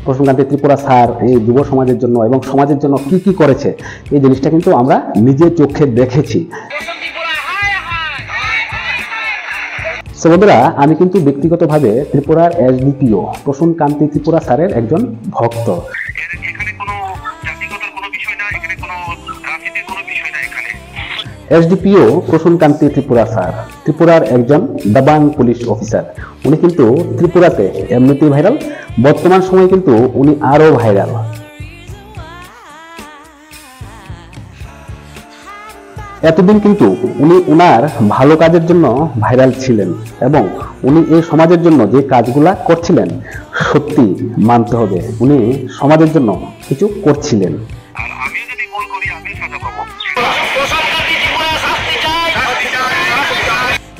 Prasunkanti Tripura sir এই যুব সমাজের জন্য এবং সমাজের জন্য কি কি করেছে, এই জিনিসটা কিন্তু আমরা নিজের চোখে দেখেছি। সো বন্ধুরা, আমি কিন্তু ব্যক্তিগতভাবে ত্রিপুরার এসডিপিও প্রসূনকান্তি ত্রিপুরা স্যারের একজন ভক্ত। এসডিপিও প্রসূনকান্তি ত্রিপুরা স্যার ত্রিপুরার একজন দাবাং পুলিশ অফিসার। উনি কিন্তু ত্রিপুরাতে এমনিতেই ভাইরাল, বর্তমান সময়ে কিন্তু উনি আরো ভাইরাল। এতদিন কিন্তু উনি উনার ভালো কাজের জন্য ভাইরাল ছিলেন এবং উনি এই সমাজের জন্য যে কাজগুলা করছিলেন সত্যি মানতে হবে, উনি সমাজের জন্য কিছু করছিলেন।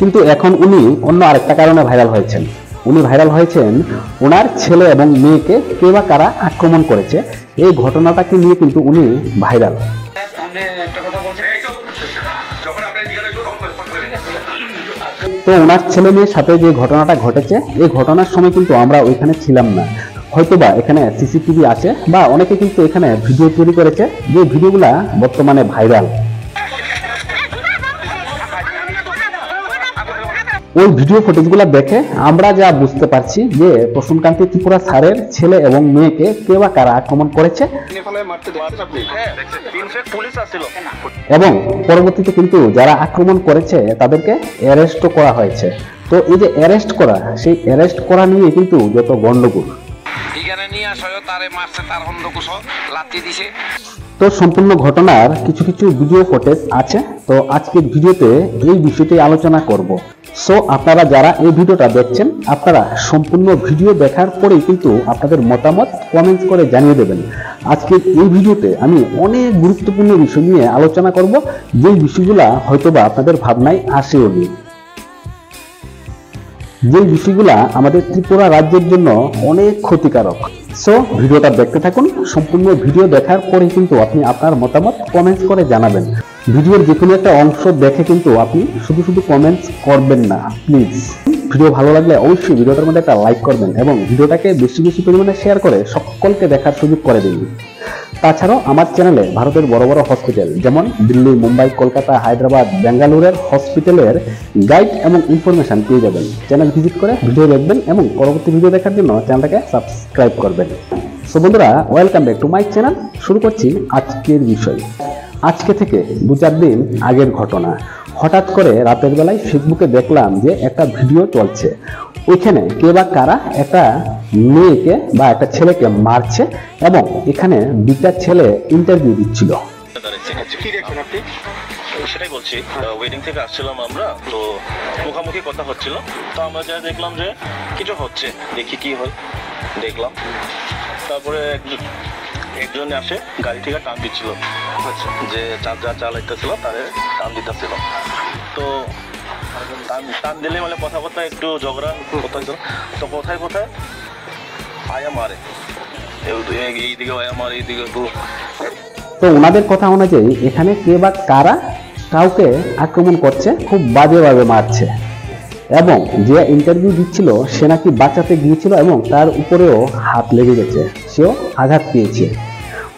কিন্তু এখন উনি অন্য আরেকটা কারণে ভাইরাল হয়েছেন। উনি ভাইরাল হয়েছেন ওনার ছেলে এবং মেয়েকে কে বা কারা আক্রমণ করেছে, এই ঘটনাটাকে নিয়ে কিন্তু উনি ভাইরাল। তো ওনার ছেলে মেয়ের সাথে যে ঘটনাটা ঘটেছে, এই ঘটনার সময় কিন্তু আমরা ওইখানে ছিলাম না। হয়তোবা এখানে সিসিটিভি আছে বা অনেকে কিন্তু এখানে ভিডিও তৈরি করেছে, যে ভিডিওগুলা বর্তমানে ভাইরাল। ওই ভিডিও ফুটেজগুলো দেখে আমরা যা বুঝতে পারছি যে প্রসূনকান্তি ত্রিপুরা স্যারের ছেলে এবং মেয়েকে কে বা কারা আক্রমণ করেছে এবং পরবর্তীতে কিন্তু যারা আক্রমণ করেছে তাদেরকে অ্যারেস্টও করা হয়েছে। তো এই যে অ্যারেস্ট করা, সেই অ্যারেস্ট করা নিয়ে কিন্তু যত গন্ডগোল। তো সম্পূর্ণ ঘটনার কিছু কিছু ভিডিও ফুটেজ আছে, তো আজকের ভিডিওতে এই বিষয়টি আলোচনা করব। সো আপনারা যারা এই ভিডিওটা দেখছেন, আপনারা সম্পূর্ণ ভিডিও দেখার পরেই কিন্তু আপনাদের মতামত কমেন্টস করে জানিয়ে দেবেন। আজকের এই ভিডিওতে আমি অনেক গুরুত্বপূর্ণ বিষয় নিয়ে আলোচনা করব, যেই বিষয়গুলা হয়তোবা আপনাদের ভাবনায় আসেওনি, যে বিষয়গুলা আমাদের ত্রিপুরা রাজ্যের জন্য অনেক ক্ষতিকারক। সো ভিডিওটা দেখতে থাকুন, সম্পূর্ণ ভিডিও দেখার পরে কিন্তু আপনি আপনার মতামত কমেন্টস করে জানাবেন। ভিডিওর যে কোনো একটা অংশ দেখে কিন্তু আপনি শুধু শুধু কমেন্টস করবেন না প্লিজ। ভিডিও ভালো লাগলে অবশ্যই ভিডিওটার মধ্যে একটা লাইক করবেন এবং ভিডিওটাকে বেশি বেশি পরিমাণে শেয়ার করে সকলকে দেখার সুযোগ করে দিন। তাছাড়াও আমার চ্যানেলে ভারতের বড় বড় হসপিটাল যেমন দিল্লি, মুম্বাই, কলকাতা, হায়দ্রাবাদ, বেঙ্গালুরের হসপিটালের গাইড এবং ইনফরমেশন পেয়ে যাবেন। চ্যানেল ভিজিট করে ভিডিও দেখবেন এবং পরবর্তী ভিডিও দেখার জন্য চ্যানেলটাকে সাবস্ক্রাইব করবেন। সো বন্ধুরা, welcome back to my channel. শুরু করছি আজকের বিষয়। আজকে থেকে 2-4 দিন আগের ঘটনা। হঠাৎ করে রাতের বেলায় ফেসবুকে দেখলাম যে একটা ভিডিও চলছে, ওইখানে কে বা কারা একটা মেয়েকে বা একটা ছেলেকে মারছে এবং এখানে দুটা ছেলে ইন্টারভিউ দিচ্ছিল। সেটাই বলছি, ওয়েডিং থেকে আসছিলাম আমরা, তো মুখামুখি কথা হচ্ছিল, তো আমরা যা দেখলাম যে কিছু হচ্ছে, দেখি কি হয় দেখলাম। তারপরে একজন আসে গাড়ি থেকে টান দিচ্ছিল, যে যা চালাইতেছিল তারে টান দিতেছিল। তো টান দিলে মানে কথাবার্তা একটু ঝগড়া কোথায়, তো কোথায় কোথায় আয়া মারে, এইদিকে আয়া মারে, এইদিকে। তো ওনাদের কথা অনুযায়ী এখানে কে বা কারা কাউকে আক্রমণ করছে, খুব বাজেভাবে মারছে এবং যে ইন্টারভিউ দিচ্ছিল সে নাকি বাঁচাতে গিয়েছিল এবং তার উপরেও হাত লেগে গেছে, সেও আঘাত পেয়েছে।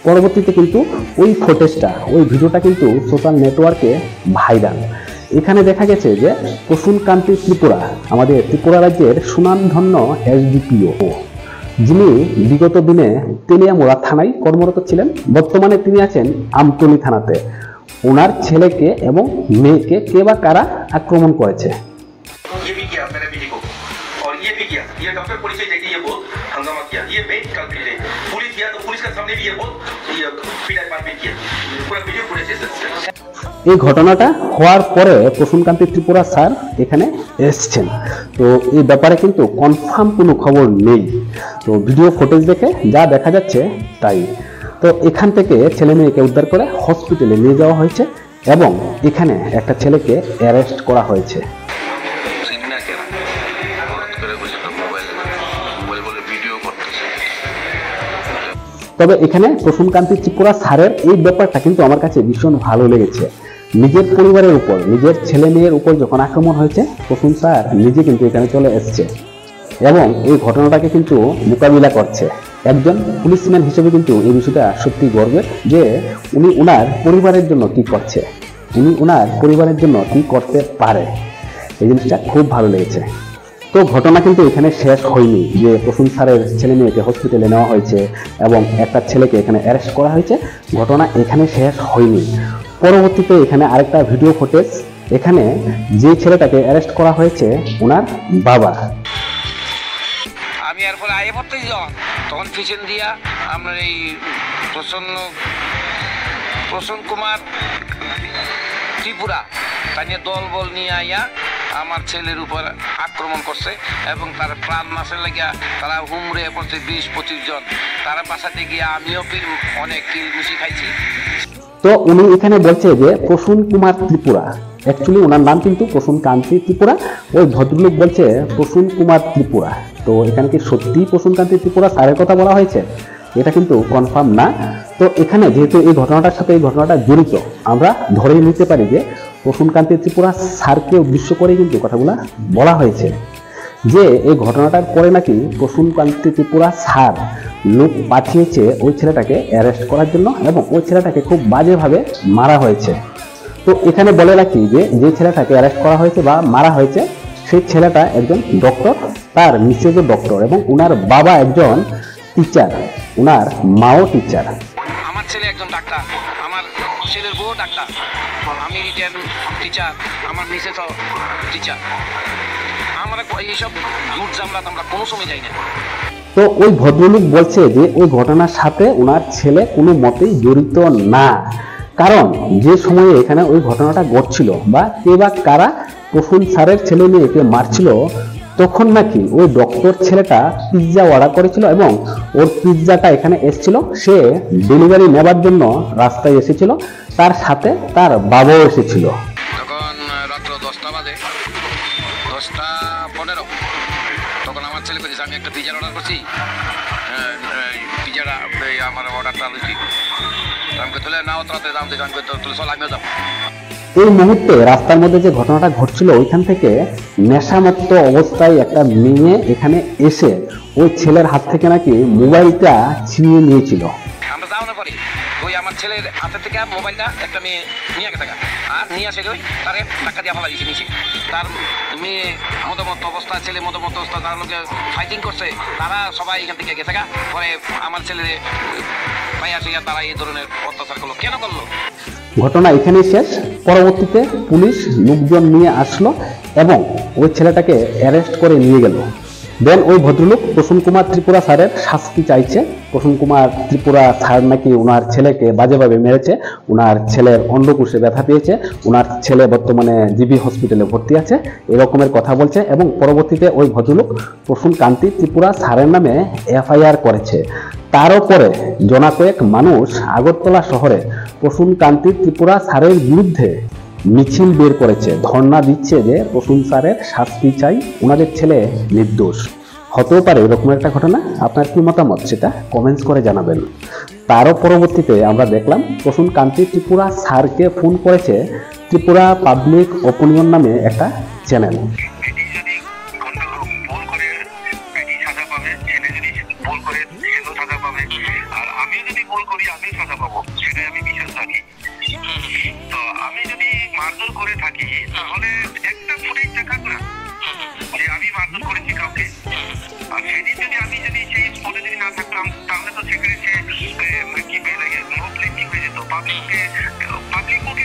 পরবর্তীতে কিন্তু ওই ফুটেজটা, ওই ভিডিওটা কিন্তু সোশ্যাল নেটওয়ার্কে ভাইরাল। এখানে দেখা গেছে যে প্রসূনকান্তি ত্রিপুরা, আমাদের ত্রিপুরা রাজ্যের সুনামধন্য এসডিপিও, যিনি বিগত দিনে তেলিয়ামুড়া থানায় কর্মরত ছিলেন, বর্তমানে তিনি আছেন আমতলী থানাতে। ওনার ছেলেকে এবং মেয়েকে কে বা কারা আক্রমণ করেছে। এই ঘটনাটা হওয়ার পরে প্রসূনকান্তি ত্রিপুরা স্যার এখানে এসছেন। তো এই ব্যাপারে কিন্তু কনফার্ম কোনো খবর নেই, তো ভিডিও ফুটেজ দেখে যা দেখা যাচ্ছে তাই। তো এখান থেকে ছেলে মেয়েকে উদ্ধার করে হসপিটালে নিয়ে যাওয়া হয়েছে এবং এখানে একটা ছেলেকে অ্যারেস্ট করা হয়েছে। তবে এখানে প্রসূনকান্তি ত্রিপুরা স্যারের এই ব্যাপারটা কিন্তু আমার কাছে ভীষণ ভালো লেগেছে। নিজের পরিবারের উপর, নিজের ছেলে মেয়ের উপর যখন আক্রমণ হয়েছে, প্রসূন স্যার নিজে কিন্তু এখানে চলে এসছে এবং এই ঘটনাটাকে কিন্তু মোকাবিলা করছে। একজন পুলিশম্যান হিসেবে কিন্তু এই বিষয়টা সত্যি গর্বের যে উনি ওনার পরিবারের জন্য কি করছে, উনি ওনার পরিবারের জন্য কি করতে পারে, এই জিনিসটা খুব ভালো লেগেছে। তো ঘটনা কিন্তু এখানে শেষ হয়নি, যে প্রসূন স্যারের ছেলে মেয়েকে হসপিটালে নেওয়া হয়েছে এবং একটা ছেলেকে এখানে অ্যারেস্ট করা হয়েছে, ঘটনা এখানে শেষ হয়নি। পরবর্তীতে এখানে আরেকটা ভিডিও ফুটেজ, এখানে যে ছেলেটাকে অ্যারেস্ট করা হয়েছে ওনার বাবা। আমি এর ফলে আয়ে পড়তে তখন পিছন দিয়া আপনার এই প্রসন্ন কুমার ত্রিপুরা তাই দল বল নিয়ে আইয়া আমার ছেলের উপর আক্রমণ করছে এবং তার প্রাণ নাশের লাগিয়া তারা হুমড়ে পড়ছে 20-25 জন। তারা বাসাতে গিয়ে আমিও অনেক কিলঘুষি খাইছি। তো উনি এখানে বলছে যে প্রসূন কুমার ত্রিপুরা, অ্যাকচুয়ালি ওনার নাম কিন্তু প্রসূন কান্তি ত্রিপুরা, ওই ভদ্রলোক বলছে প্রসূন কুমার ত্রিপুরা। তো এখানে কি সত্যি প্রসূন কান্তি ত্রিপুরা স্যারের কথা বলা হয়েছে, এটা কিন্তু কনফার্ম না। তো এখানে যেহেতু এই ঘটনাটার সাথে এই ঘটনাটা জড়িত, আমরা ধরেই নিতে পারি যে প্রসূন কান্তি ত্রিপুরা স্যারকে উদ্দেশ্য করে কিন্তু কথাগুলো বলা হয়েছে, যে এই ঘটনাটার পরে নাকি প্রসূন কান্তি ত্রিপুরা স্যার লোক পাঠিয়েছে ওই ছেলেটাকে অ্যারেস্ট করার জন্য এবং ওই ছেলেটাকে খুব বাজেভাবে মারা হয়েছে। তো এখানে বলে রাখি যে যে ছেলেটাকে অ্যারেস্ট করা হয়েছে বা মারা হয়েছে সেই ছেলেটা একজন ডক্টর, তার মিসেজও ডক্টর এবং ওনার বাবা একজন টিচার, ওনার মাও টিচার। আমার ছেলে একজন ডাক্তার, আমার ছেলের বউ ডাক্তার, আমি রিটার্ন টিচার, আমার মিসেসও টিচার। আমরা এইসব ঝুট জামলাত আমরা কোনো সময় যাই না। তো ওই ভদ্রলোক বলছে যে ওই ঘটনার সাথে ওনার ছেলে কোনো মতেই জড়িত না, কারণ যে সময়ে এখানে ওই ঘটনাটা ঘটছিল বা কে বা কারা প্রসূন স্যারের ছেলে মেয়েকে মারছিল, তখন নাকি ওই ডক্টর ছেলেটা পিৎজা অর্ডার করেছিল এবং ওর পিৎজাটা এখানে এসেছিল, সে ডেলিভারি নেবার জন্য রাস্তায় এসেছিল, তার সাথে তার বাবাও এসেছিল। তখন রাত্র 10টা বাজে, 10:15 তখন আমার ছেলে বলছে আমি একটা পিৎজার অর্ডার করছি, পিৎজাটা আমার অর্ডারটা লইছি। আমাকে তুলে নাও তাতে দাম দিকে আমি তুলে চল আমিও যাবো। এই মুহূর্তে রাস্তার মধ্যে যে ঘটনাটা ঘটছিল ওইখান থেকে নেশামত্ত অবস্থায় একটা মেয়ে এখানে এসে ওই ছেলের হাত থেকে নাকি মোবাইলটা ছিনিয়ে নিয়েছিল। আমরা যাও না পারি, ওই আমার ছেলের হাতের থেকে মোবাইলটা একটা মেয়ে নিয়ে গেছে আর নিয়ে আসে ওই তারে টাকা দিয়ে ফেলা দিয়েছে নিচে। তার মেয়ে মতামত অবস্থা, ছেলে মতামত অবস্থা, তার লোকে ফাইটিং করছে, তারা সবাই এখান থেকে গেছে পরে আমার ছেলের ভাই আসে তারা এই ধরনের অত্যাচার করলো। কেন করলো? ঘটনা এখানেই শেষ। পরবর্তীতে পুলিশ লোকজন নিয়ে আসলো এবং ওই ছেলেটাকে অ্যারেস্ট করে নিয়ে গেল। দেন ওই ভদ্রলোক প্রসূন কুমার ত্রিপুরা স্যারের শাস্তি চাইছে। প্রসূন কুমার ত্রিপুরা স্যার নাকি ওনার ছেলেকে বাজেভাবে মেরেছে, ওনার ছেলের অন্ডকোষে ব্যথা পেয়েছে, ওনার ছেলে বর্তমানে জিবি হসপিটালে ভর্তি আছে, এরকমের কথা বলছে এবং পরবর্তীতে ওই ভদ্রলোক প্রসূন কান্তি ত্রিপুরা স্যারের নামে এফআইআর করেছে। তারও পরে জনা কয়েক মানুষ আগরতলা শহরে প্রসূন কান্তি ত্রিপুরা স্যারের বিরুদ্ধে মিছিল বের করেছে, ধর্ণা দিচ্ছে যে প্রসূন স্যারের শাস্তি চাই, ওনাদের ছেলে নির্দোষ। হতেও পারে এরকম একটা ঘটনা, আপনার কি মতামত সেটা কমেন্টস করে জানাবেন। তারও পরবর্তীতে আমরা দেখলাম প্রসূন কান্তি ত্রিপুরা স্যারকে ফোন করেছে ত্রিপুরা পাবলিক ওপিনিয়ন নামে একটা চ্যানেল। মারধর করে থাকি তাহলে একটা ফুটেজ দেখাক না যে আমি মারধর করেছি কাউকে, আর সেদিন যদি সেই স্পটে যদি না থাকতাম তাহলে তো সেখানে সে কি মোস্টলি কি হয়ে যেত, পাবলিক ওকে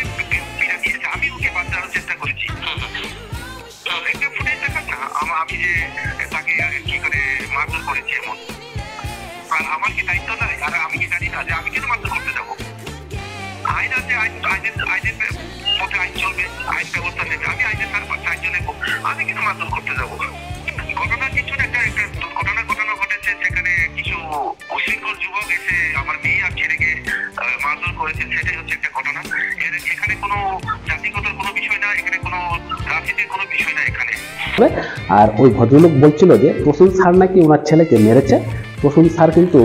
পিড়া দিয়েছে, আমি ওকে বাঁচানোর চেষ্টা করেছি। একটা ফুটেজ দেখাক না আমি যে তাকে কি করে মারধর করেছি এমন। আর আমার কি দায়িত্ব নাই? আর আমি কি জানি না যে আমি কেন মারধর করতে যাবো? আইন আছে, আইনের পথে আইন চলবে, আইন ব্যবস্থা নেবে, আমি আইনের সাহায্য নেব, আমি কিন্তু মারধর করতে যাবো। ঘটনা কিছু একটা ঘটনা ঘটেছে, সেখানে কিছু উশৃঙ্খল যুবক এসে আমার মেয়ে আর ছেলেকে মারধর করেছে, সেটাই হচ্ছে একটা ঘটনা। এখানে কোনো জাতিগত কোনো বিষয় না, এখানে কোনো রাজনীতির কোনো বিষয় না এখানে। আর ওই ভদ্রলোক বলছিল যে প্রসূন স্যার নাকি ওনার ছেলেকে মেরেছে। প্রসূন স্যার কিন্তু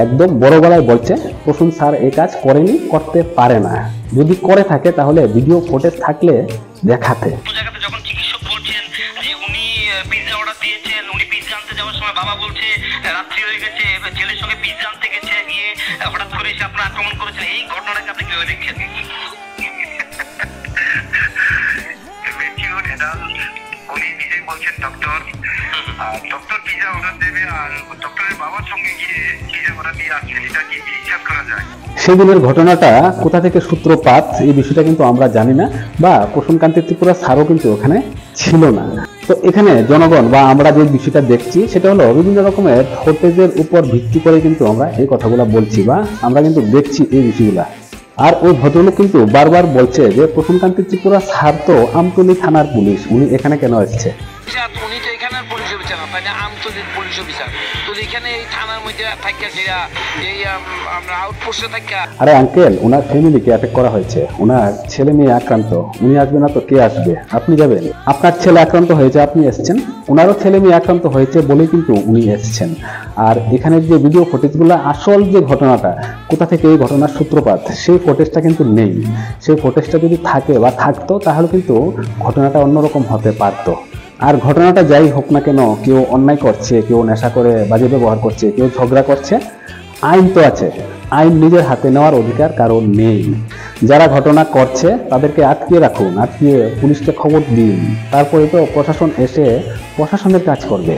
একদম বড় গলায় বলছে প্রসূন স্যার এই কাজ করেনি, করতে পারে না, যদি করে থাকে তাহলে ভিডিও ফুটেজ থাকলে দেখাতে। যখন চিকিৎসক বলছেন যে উনি পিৎজা অর্ডার দিয়েছেন, উনি পিৎজা আনতে যাওয়ার সময় বাবা বলছে রাত্রি হয়ে গেছে, ছেলের সঙ্গে ম্যাচিওর অ্যাডাল্ট উনি নিজেই বলছেন ডক্টর, আর ডক্টর ভিসা অর্ডার দেবে, আর ডক্টরের বাবার সঙ্গে গিয়ে ভিসা অর্ডার দিয়ে আসছে, এটা কি বিশ্বাস করা যায়? সেদিনের ঘটনাটা কোথা থেকে সূত্রপাত এই বিষয়টা কিন্তু আমরা জানি না, বা প্রসূনকান্তি ত্রিপুরা স্যারও কিন্তু ওখানে ছিল না। তো এখানে জনগণ বা আমরা যে বিষয়টা দেখছি সেটা হলো বিভিন্ন রকমের ফুটেজের উপর ভিত্তি করে কিন্তু আমরা এই কথাগুলো বলছি বা আমরা কিন্তু দেখছি এই বিষয়গুলা। আর ওই ভদ্রলোক কিন্তু বারবার বলছে যে প্রসূনকান্তি ত্রিপুরা স্যার তো আমতলী থানার পুলিশ, উনি এখানে কেন এসেছে? উনি তো এখানের পুলিশ অফিসার না, তাই না আমতলীর পুলিশ অফিসার, তো এখানে এই থানার মধ্যে থাকিয়া সেরা এই আমরা আউটপোস্টে থাকিয়া। আরে আঙ্কেল, ওনার ফ্যামিলিকে অ্যাটাক করা হয়েছে, ওনার ছেলে মেয়ে আক্রান্ত, উনি আসবে না তো কে আসবে? আপনি যাবেন? আপনার ছেলে আক্রান্ত হয়েছে, আপনি এসেছেন, ওনারও ছেলে মেয়ে আক্রান্ত হয়েছে বলেই কিন্তু উনি এসেছেন। আর এখানে যে ভিডিও ফুটেজগুলো, আসল যে ঘটনাটা কোথা থেকে এই ঘটনার সূত্রপাত, সেই ফুটেজটা কিন্তু নেই। সেই ফুটেজটা যদি থাকে বা থাকতো তাহলে কিন্তু ঘটনাটা অন্যরকম হতে পারতো। আর ঘটনাটা যাই হোক না কেন, কেউ অন্যায় করছে, কেউ নেশা করে বাজে ব্যবহার করছে, কেউ ঝগড়া করছে, আইন তো আছে, আইন নিজের হাতে নেওয়ার অধিকার কারণ নেই। যারা ঘটনা করছে তাদেরকে আটকিয়ে রাখুন, আটকিয়ে পুলিশকে খবর দিন, তারপরে তো প্রশাসন এসে প্রশাসনের কাজ করবে।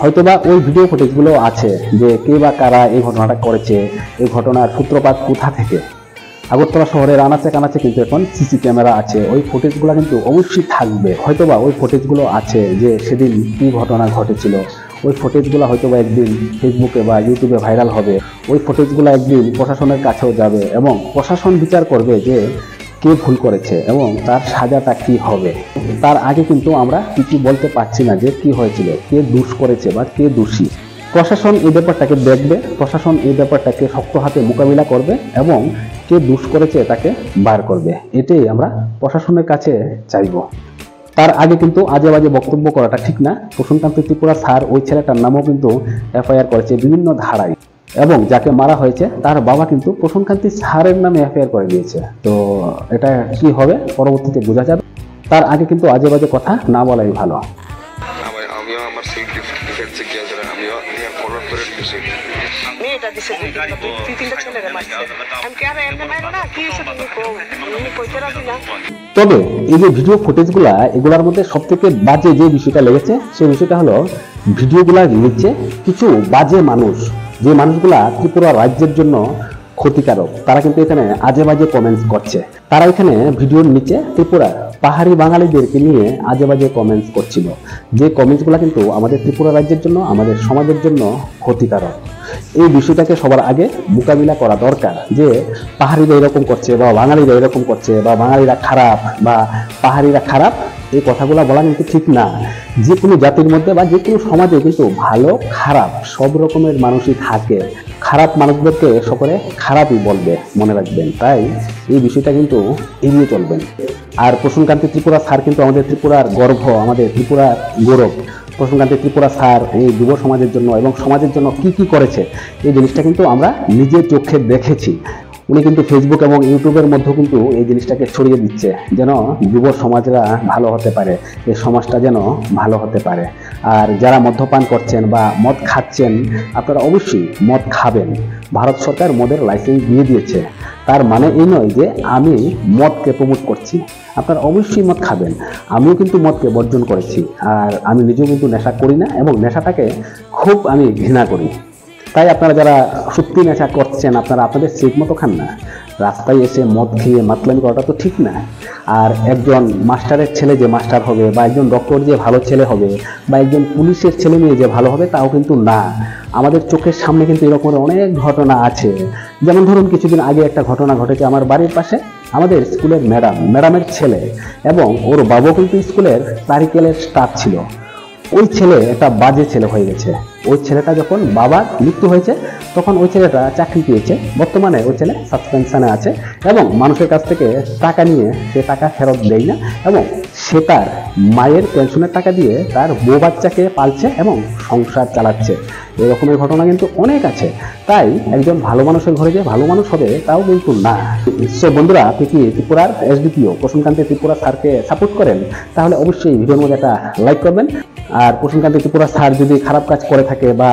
হয়তোবা ওই ভিডিও ফুটেজগুলো আছে যে কে বা কারা এই ঘটনাটা করেছে, এই ঘটনার সূত্রপাত কোথা থেকে। আগরতলা শহরের আনাচে কানাচে কিন্তু এখন সিসি ক্যামেরা আছে, ওই ফুটেজগুলো কিন্তু অবশ্যই থাকবে। হয়তোবা ওই ফুটেজগুলো আছে যে সেদিন কি ঘটনা ঘটেছিল, ওই ফুটেজগুলো হয়তোবা একদিন ফেসবুকে বা ইউটিউবে ভাইরাল হবে, ওই ফুটেজগুলো একদিন প্রশাসনের কাছেও যাবে এবং প্রশাসন বিচার করবে যে কে ভুল করেছে এবং তার সাজাটা কি হবে। তার আগে কিন্তু আমরা কিছু বলতে পারছি না যে কি হয়েছিল, কে দোষ করেছে বা কে দোষী। প্রশাসন এই ব্যাপারটাকে দেখবে, প্রশাসন এই ব্যাপারটাকে শক্ত হাতে মোকাবিলা করবে এবং কে দোষ করেছে তাকে বার করবে, এটাই আমরা প্রশাসনের কাছে চাইব। তার আগে কিন্তু আজে বাজে বক্তব্য করাটা ঠিক না। প্রসূনকান্তি ত্রিপুরা স্যার ওই ছেলেটার নামও কিন্তু এফআইআর করেছে বিভিন্ন ধারায়, এবং যাকে মারা হয়েছে তার বাবা কিন্তু প্রসূনকান্তি স্যারের নামে এফআইআর করে দিয়েছে। তো এটা কি হবে পরবর্তীতে বোঝা যাবে। তার আগে কিন্তু আজে বাজে কথা না বলাই ভালো। আমিও আমার সেলফ ডিফেন্সে গিয়েছিলাম, আমিও ফলো করে দিয়েছি। মেয়েটা দিছে দুই তিনটা ছেলেরা মারছে। আমি কি আর এমনি মারো না, কি হয়েছে তুমি কইতে রাজি না? তবে এই যে ভিডিও ফুটেজগুলা, এগুলোর মধ্যে সব থেকে বাজে যে বিষয়টা লেগেছে সেই বিষয়টা হলো ভিডিওগুলার নিচে কিছু বাজে মানুষ, যে মানুষগুলা ত্রিপুরা রাজ্যের জন্য ক্ষতিকারক, তারা কিন্তু এখানে আজে বাজে কমেন্টস করছে। তারা এখানে ভিডিওর নিচে ত্রিপুরা পাহাড়ি বাঙালিদেরকে নিয়ে আজে বাজে কমেন্টস করছিল, যে কমেন্টসগুলো কিন্তু আমাদের ত্রিপুরা রাজ্যের জন্য, আমাদের সমাজের জন্য ক্ষতিকারক। এই বিষয়টাকে সবার আগে মোকাবিলা করা দরকার যে পাহাড়িরা এরকম করছে বা বাঙালিরা এরকম করছে বা বাঙালিরা খারাপ বা পাহাড়িরা খারাপ, এই কথাগুলো বলা কিন্তু ঠিক না। যে কোনো জাতির মধ্যে বা যে কোনো সমাজে কিন্তু ভালো খারাপ সব রকমের মানুষই থাকে, খারাপ মানুষদেরকে সকলে খারাপই বলবে, মনে রাখবেন। তাই এই বিষয়টা কিন্তু এড়িয়ে চলবেন। আর প্রসূনকান্তি ত্রিপুরা স্যার কিন্তু আমাদের ত্রিপুরার গর্ব, আমাদের ত্রিপুরার গৌরব। প্রসূনকান্তি ত্রিপুরা স্যার এই যুব সমাজের জন্য এবং সমাজের জন্য কি কি করেছে এই জিনিসটা কিন্তু আমরা নিজের চোখে দেখেছি। উনি কিন্তু ফেসবুক এবং ইউটিউবের মধ্যে কিন্তু এই জিনিসটাকে ছড়িয়ে দিচ্ছে যেন যুব সমাজরা ভালো হতে পারে, এই সমাজটা যেন ভালো হতে পারে। আর যারা মদ্যপান করছেন বা মদ খাচ্ছেন, আপনারা অবশ্যই মদ খাবেন। ভারত সরকার মদের লাইসেন্স দিয়ে দিয়েছে, তার মানে এই নয় যে আমি মদকে প্রমোট করছি। আপনারা অবশ্যই মদ খাবেন, আমিও কিন্তু মদকে বর্জন করেছি, আর আমি নিজেও কিন্তু নেশা করি না এবং নেশাটাকে খুব আমি ঘৃণা করি। তাই আপনারা যারা সত্যি নেশা করছেন, আপনারা আপনাদের ঠিক মতো খান না। রাস্তায় এসে মদ খেয়ে মাতলামি করাটা তো ঠিক না। আর একজন মাস্টারের ছেলে যে মাস্টার হবে, বা একজন ডক্টর যে ভালো ছেলে হবে, বা একজন পুলিশের ছেলে মেয়ে যে ভালো হবে, তাও কিন্তু না। আমাদের চোখের সামনে কিন্তু এরকম অনেক ঘটনা আছে। যেমন ধরুন কিছুদিন আগে একটা ঘটনা ঘটেছে আমার বাড়ির পাশে। আমাদের স্কুলের ম্যাডামের ছেলে এবং ওর বাবু কিন্তু স্কুলের ক্লারিক্যালের স্টাফ ছিল। ওই ছেলে একটা বাজে ছেলে হয়ে গেছে। ওই ছেলেটা যখন বাবার মৃত্যু হয়েছে তখন ওই ছেলেটা চাকরি পেয়েছে, বর্তমানে ওই ছেলে সাসপেনশনে আছে এবং মানুষের কাছ থেকে টাকা নিয়ে সে টাকা ফেরত দেয় না এবং সে তার মায়ের পেনশনের টাকা দিয়ে তার বউ বাচ্চাকে পালছে এবং সংসার চালাচ্ছে। এরকমের ঘটনা কিন্তু অনেক আছে। তাই একজন ভালো মানুষের ঘরে যে ভালো মানুষ হবে তাও কিন্তু না। সো বন্ধুরা, আপনি কি ত্রিপুরার এসডিপিও প্রসূনকান্তি ত্রিপুরা স্যারকে সাপোর্ট করেন? তাহলে অবশ্যই ভিডিওর মধ্যে একটা লাইক করবেন। আর প্রসূনকান্তি ত্রিপুরা স্যার যদি খারাপ কাজ করে থাকে বা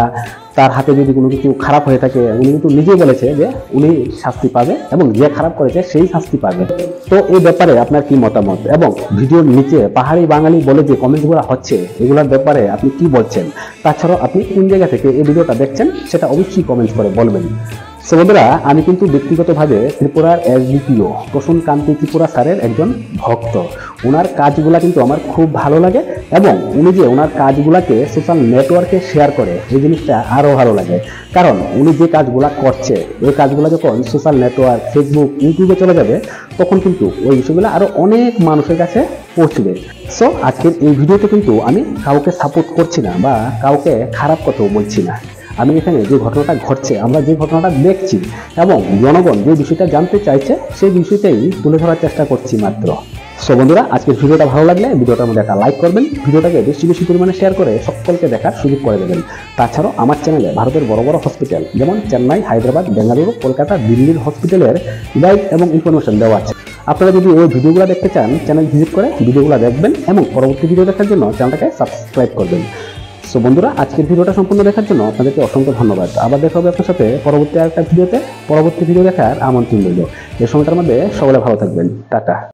তার হাতে যদি কোনো কিছু খারাপ হয়ে থাকে, উনি কিন্তু নিজেই বলেছে যে উনি শাস্তি পাবে এবং যে খারাপ করেছে সেই শাস্তি পাবে। তো এই ব্যাপারে আপনার কি মতামত, এবং ভিডিওর নিচে পাহাড়ি বাঙালি বলে যে কমেন্টগুলো হচ্ছে এগুলোর ব্যাপারে আপনি কি বলছেন? তাছাড়াও আপনি কোন জায়গা থেকে এই ভিডিওটা দেখছেন সেটা অবশ্যই কমেন্ট করে বলবেন। সো বন্ধুরা, আমি কিন্তু ব্যক্তিগতভাবে ত্রিপুরার এসডিপিও প্রসূনকান্তি ত্রিপুরা স্যারের একজন ভক্ত। ওনার কাজগুলা কিন্তু আমার খুব ভালো লাগে, এবং উনি যে ওনার কাজগুলাকে সোশ্যাল নেটওয়ার্কে শেয়ার করে এই জিনিসটা আরও ভালো লাগে। কারণ উনি যে কাজগুলা করছে এই কাজগুলো যখন সোশ্যাল নেটওয়ার্ক, ফেসবুক, ইউটিউবে চলে যাবে তখন কিন্তু ওই বিষয়গুলো আরও অনেক মানুষের কাছে পৌঁছবে। সো আজকের এই ভিডিওতে কিন্তু আমি কাউকে সাপোর্ট করছি না বা কাউকে খারাপ কথাও বলছি না। আমি এখানে যে ঘটনাটা ঘটছে, আমরা যে ঘটনাটা দেখছি এবং জনগণ যে বিষয়টা জানতে চাইছে সেই বিষয়টাই তুলে ধরার চেষ্টা করছি মাত্র। সো বন্ধুরা, আজকের ভিডিওটা ভালো লাগলে ভিডিওটার মধ্যে একটা লাইক করবেন, ভিডিওটাকে বেশি বেশি পরিমাণে শেয়ার করে সকলকে দেখার সুযোগ করে দেবেন। তাছাড়াও আমার চ্যানেলে ভারতের বড় বড় হসপিটাল যেমন চেন্নাই, হায়দ্রাবাদ, বেঙ্গালুরু, কলকাতা, দিল্লির হসপিটালের গাইড এবং ইনফরমেশন দেওয়া আছে। আপনারা যদি ওই ভিডিওগুলো দেখতে চান চ্যানেল ভিজিট করে ভিডিওগুলো দেখবেন এবং পরবর্তী ভিডিও দেখার জন্য চ্যানেলটাকে সাবস্ক্রাইব করবেন। সো বন্ধুরা, আজকের ভিডিওটা সম্পূর্ণ দেখার জন্য আপনাদেরকে অসংখ্য ধন্যবাদ। আবার দেখা হবে আপনার সাথে পরবর্তী আরেকটা ভিডিওতে। পরবর্তী ভিডিও দেখার আমন্ত্রণ রইল। এই সময়টার মধ্যে সকলে ভালো থাকবেন। টাটা।